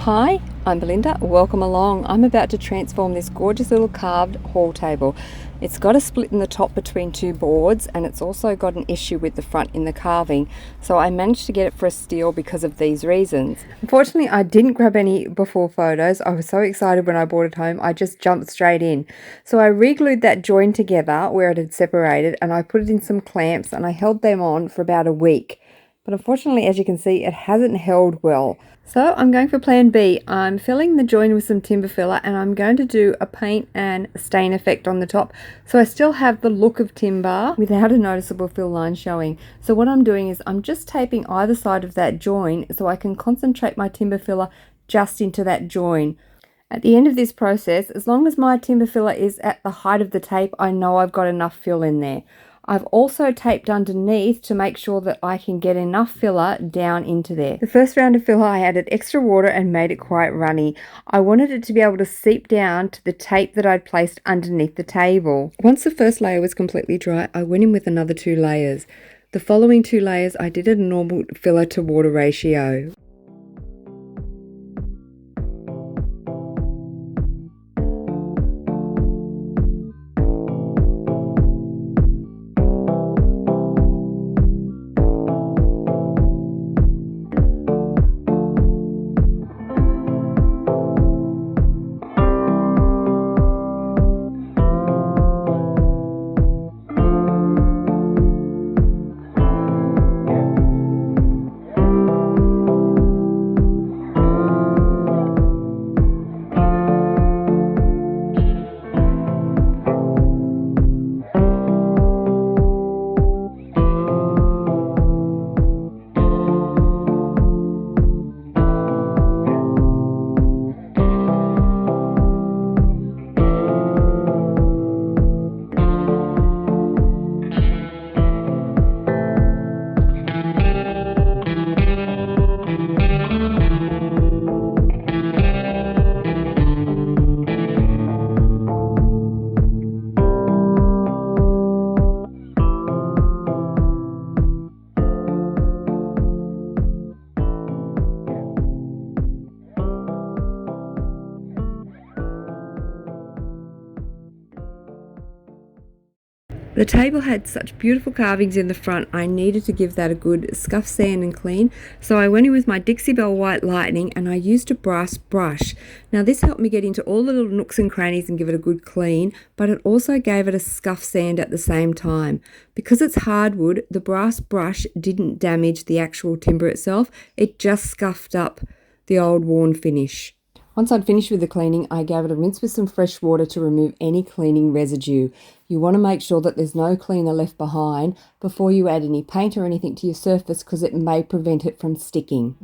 Hi, I'm Belinda. Welcome along. I'm about to transform this gorgeous little carved hall table. It's got a split in the top between two boards, and it's also got an issue with the front in the carving. So I managed to get it for a steal because of these reasons. Unfortunately, I didn't grab any before photos. I was so excited when I brought it home, I just jumped straight in. So I re-glued that join together where it had separated, and I put it in some clamps and I held them on for about a week. But unfortunately, as you can see, it hasn't held well. So I'm going for plan B. I'm filling the join with some timber filler, and I'm going to do a paint and stain effect on the top. So I still have the look of timber without a noticeable fill line showing. So what I'm doing is I'm just taping either side of that join so I can concentrate my timber filler just into that join. At the end of this process, as long as my timber filler is at the height of the tape, I know I've got enough fill in there. I've also taped underneath to make sure that I can get enough filler down into there. The first round of filler, I added extra water and made it quite runny. I wanted it to be able to seep down to the tape that I'd placed underneath the table. Once the first layer was completely dry, I went in with another 2 layers. The following 2 layers, I did a normal filler to water ratio. The table had such beautiful carvings in the front, I needed to give that a good scuff sand and clean. So I went in with my Dixie Belle White Lightning and I used a brass brush. Now this helped me get into all the little nooks and crannies and give it a good clean, but it also gave it a scuff sand at the same time. Because it's hardwood, the brass brush didn't damage the actual timber itself, it just scuffed up the old worn finish. Once I'd finished with the cleaning, I gave it a rinse with some fresh water to remove any cleaning residue. You want to make sure that there's no cleaner left behind before you add any paint or anything to your surface, because it may prevent it from sticking.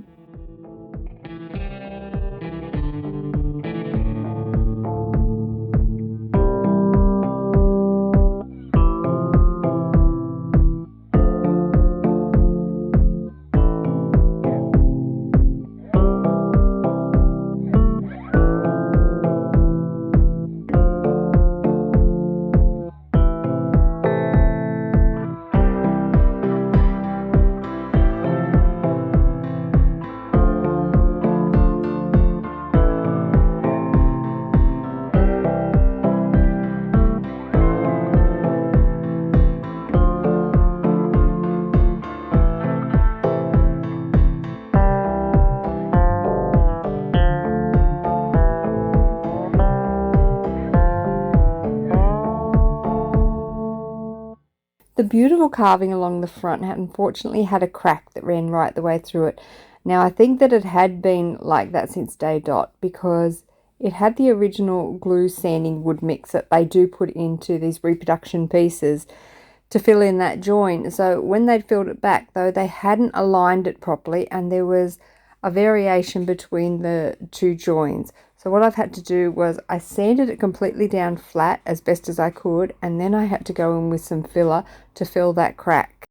The beautiful carving along the front had unfortunately had a crack that ran right the way through it. Now I think that it had been like that since day dot, because it had the original glue sanding wood mix that they do put into these reproduction pieces to fill in that join. So when they'd filled it back, though, they hadn't aligned it properly and there was a variation between the two joins. So what I've had to do was I sanded it completely down flat as best as I could, and then I had to go in with some filler to fill that crack.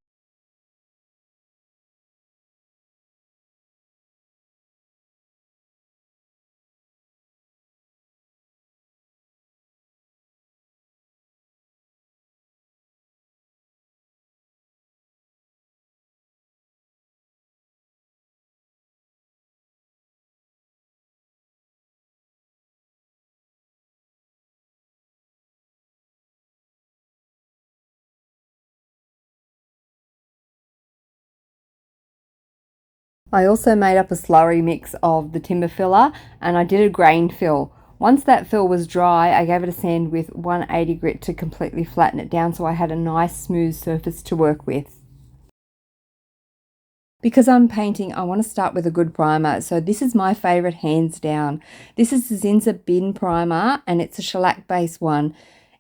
I also made up a slurry mix of the timber filler and I did a grain fill. Once that fill was dry, I gave it a sand with 180 grit to completely flatten it down so I had a nice smooth surface to work with. Because I'm painting, I want to start with a good primer. So this is my favorite, hands down. This is the Zinsser Bin Primer and it's a shellac based one.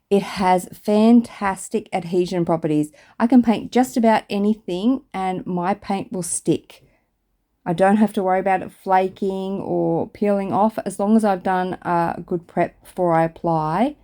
It has fantastic adhesion properties. I can paint just about anything and my paint will stick. I don't have to worry about it flaking or peeling off as long as I've done a good prep before I apply.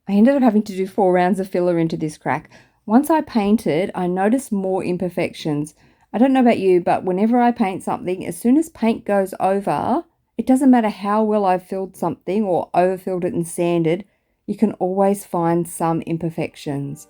I ended up having to do 4 rounds of filler into this crack. Once I painted, I noticed more imperfections. I don't know about you, but whenever I paint something, as soon as paint goes over, it doesn't matter how well I've filled something or overfilled it and sanded, you can always find some imperfections.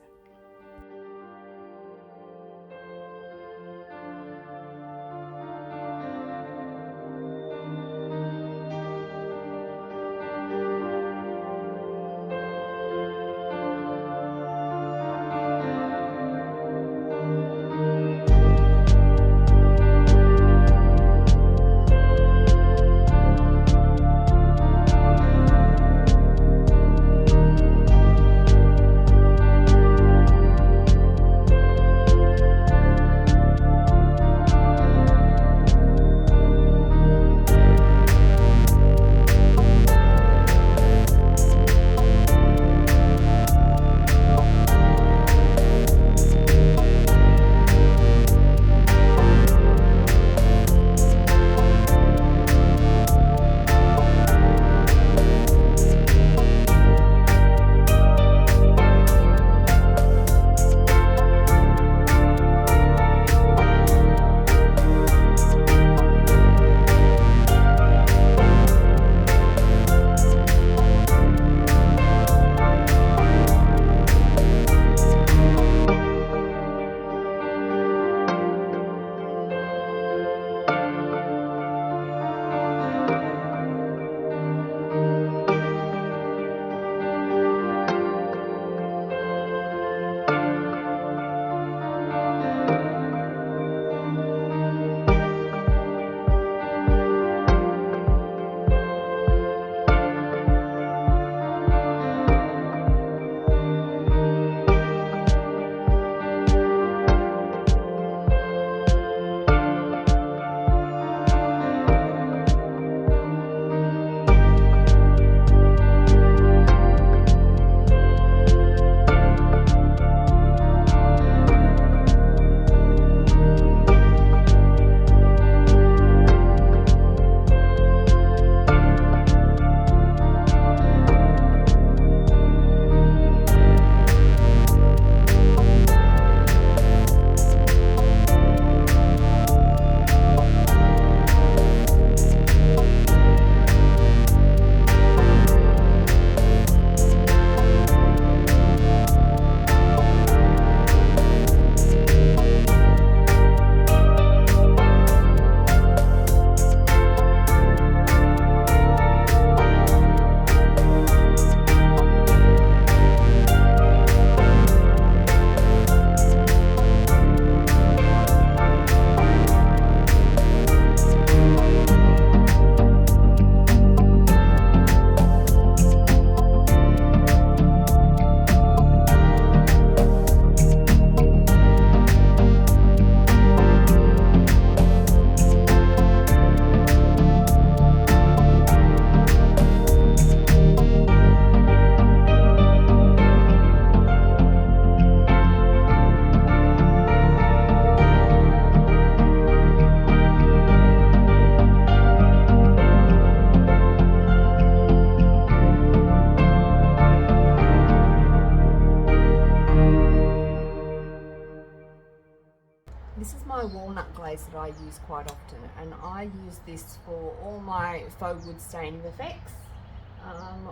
This is my walnut glaze that I use quite often, and I use this for all my faux wood staining effects,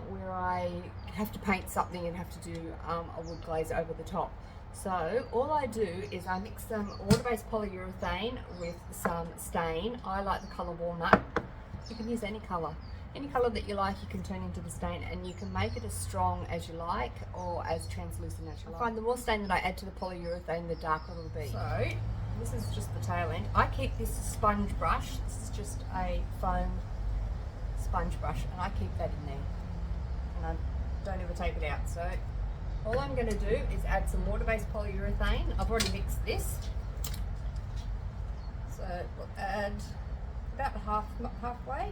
where I have to paint something and have to do a wood glaze over the top. So all I do is I mix some water-based polyurethane with some stain. I like the colour walnut. You can use any colour. Any colour that you like you can turn into the stain, and you can make it as strong as you like or as translucent as you like. I find the more stain that I add to the polyurethane, the darker it'll be. So this is just the tail end. I keep this sponge brush. This is just a foam sponge brush, and I keep that in there, and I don't ever take it out. So all I'm going to do is add some water-based polyurethane. I've already mixed this, so we'll add about halfway.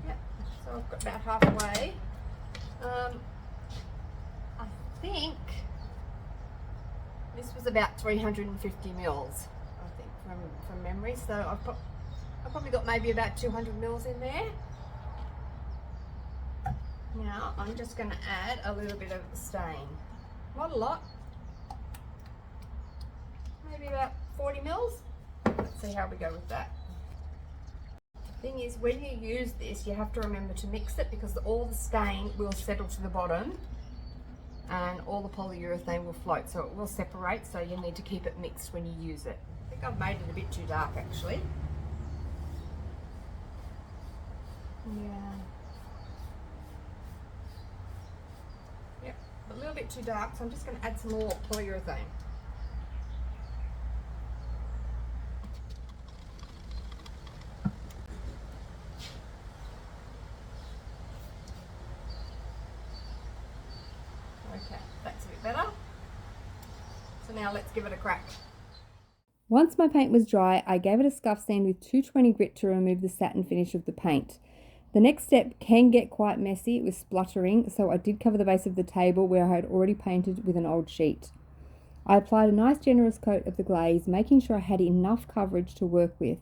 Yep, so I've got about halfway. I think this was about 350 mils, I think, from memory. So I've probably got maybe about 200 mils in there. Now I'm just going to add a little bit of the stain. Not a lot. Maybe about 40 mils. Let's see how we go with that. The thing is, when you use this, you have to remember to mix it, because all the stain will settle to the bottom and all the polyurethane will float, so it will separate, so you need to keep it mixed when you use it. I think I've made it a bit too dark actually. Yeah. Yep, a little bit too dark, so I'm just going to add some more polyurethane. Okay, that's a bit better. So now let's give it a crack. Once my paint was dry, I gave it a scuff sand with 220 grit to remove the satin finish of the paint. The next step can get quite messy with spluttering, so I did cover the base of the table where I had already painted with an old sheet. I applied a nice generous coat of the glaze, making sure I had enough coverage to work with.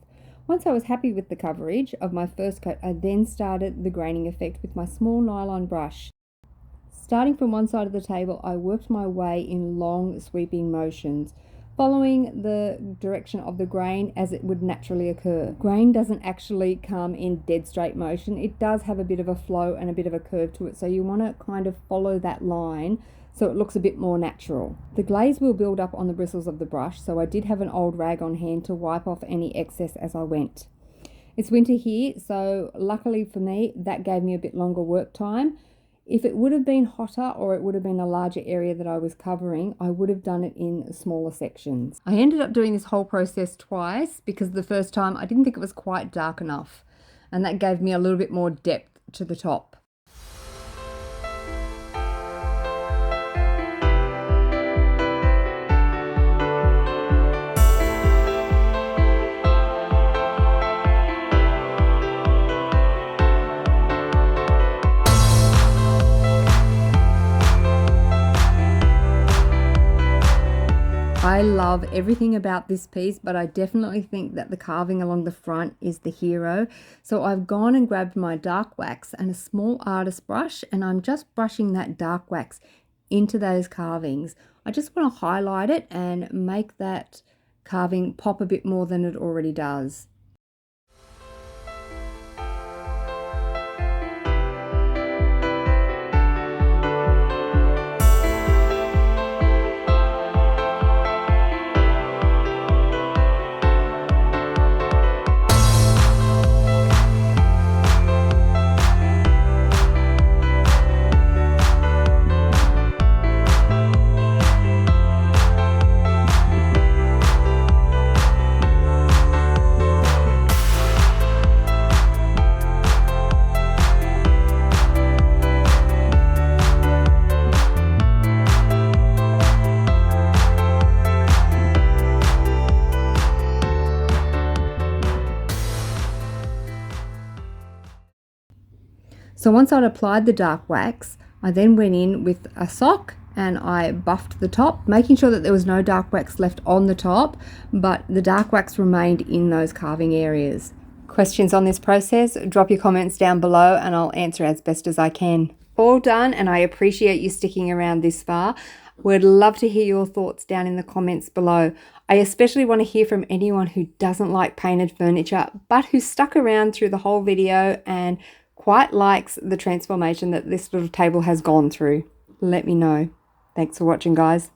Once I was happy with the coverage of my first coat, I then started the graining effect with my small nylon brush. Starting from one side of the table, I worked my way in long sweeping motions, following the direction of the grain as it would naturally occur. Grain doesn't actually come in dead straight motion. It does have a bit of a flow and a bit of a curve to it, so you want to kind of follow that line so it looks a bit more natural. The glaze will build up on the bristles of the brush, so I did have an old rag on hand to wipe off any excess as I went. It's winter here, so luckily for me, that gave me a bit longer work time. If it would have been hotter, or it would have been a larger area that I was covering, I would have done it in smaller sections. I ended up doing this whole process twice, because the first time I didn't think it was quite dark enough, and that gave me a little bit more depth to the top. I love everything about this piece, but I definitely think that the carving along the front is the hero. So I've gone and grabbed my dark wax and a small artist brush, and I'm just brushing that dark wax into those carvings. I just want to highlight it and make that carving pop a bit more than it already does. So once I'd applied the dark wax, I then went in with a sock and I buffed the top, making sure that there was no dark wax left on the top, but the dark wax remained in those carving areas. Questions on this process? Drop your comments down below and I'll answer as best as I can. All done, and I appreciate you sticking around this far. Would love to hear your thoughts down in the comments below. I especially want to hear from anyone who doesn't like painted furniture, but who stuck around through the whole video and quite likes the transformation that this little table has gone through. Let me know. Thanks for watching, guys.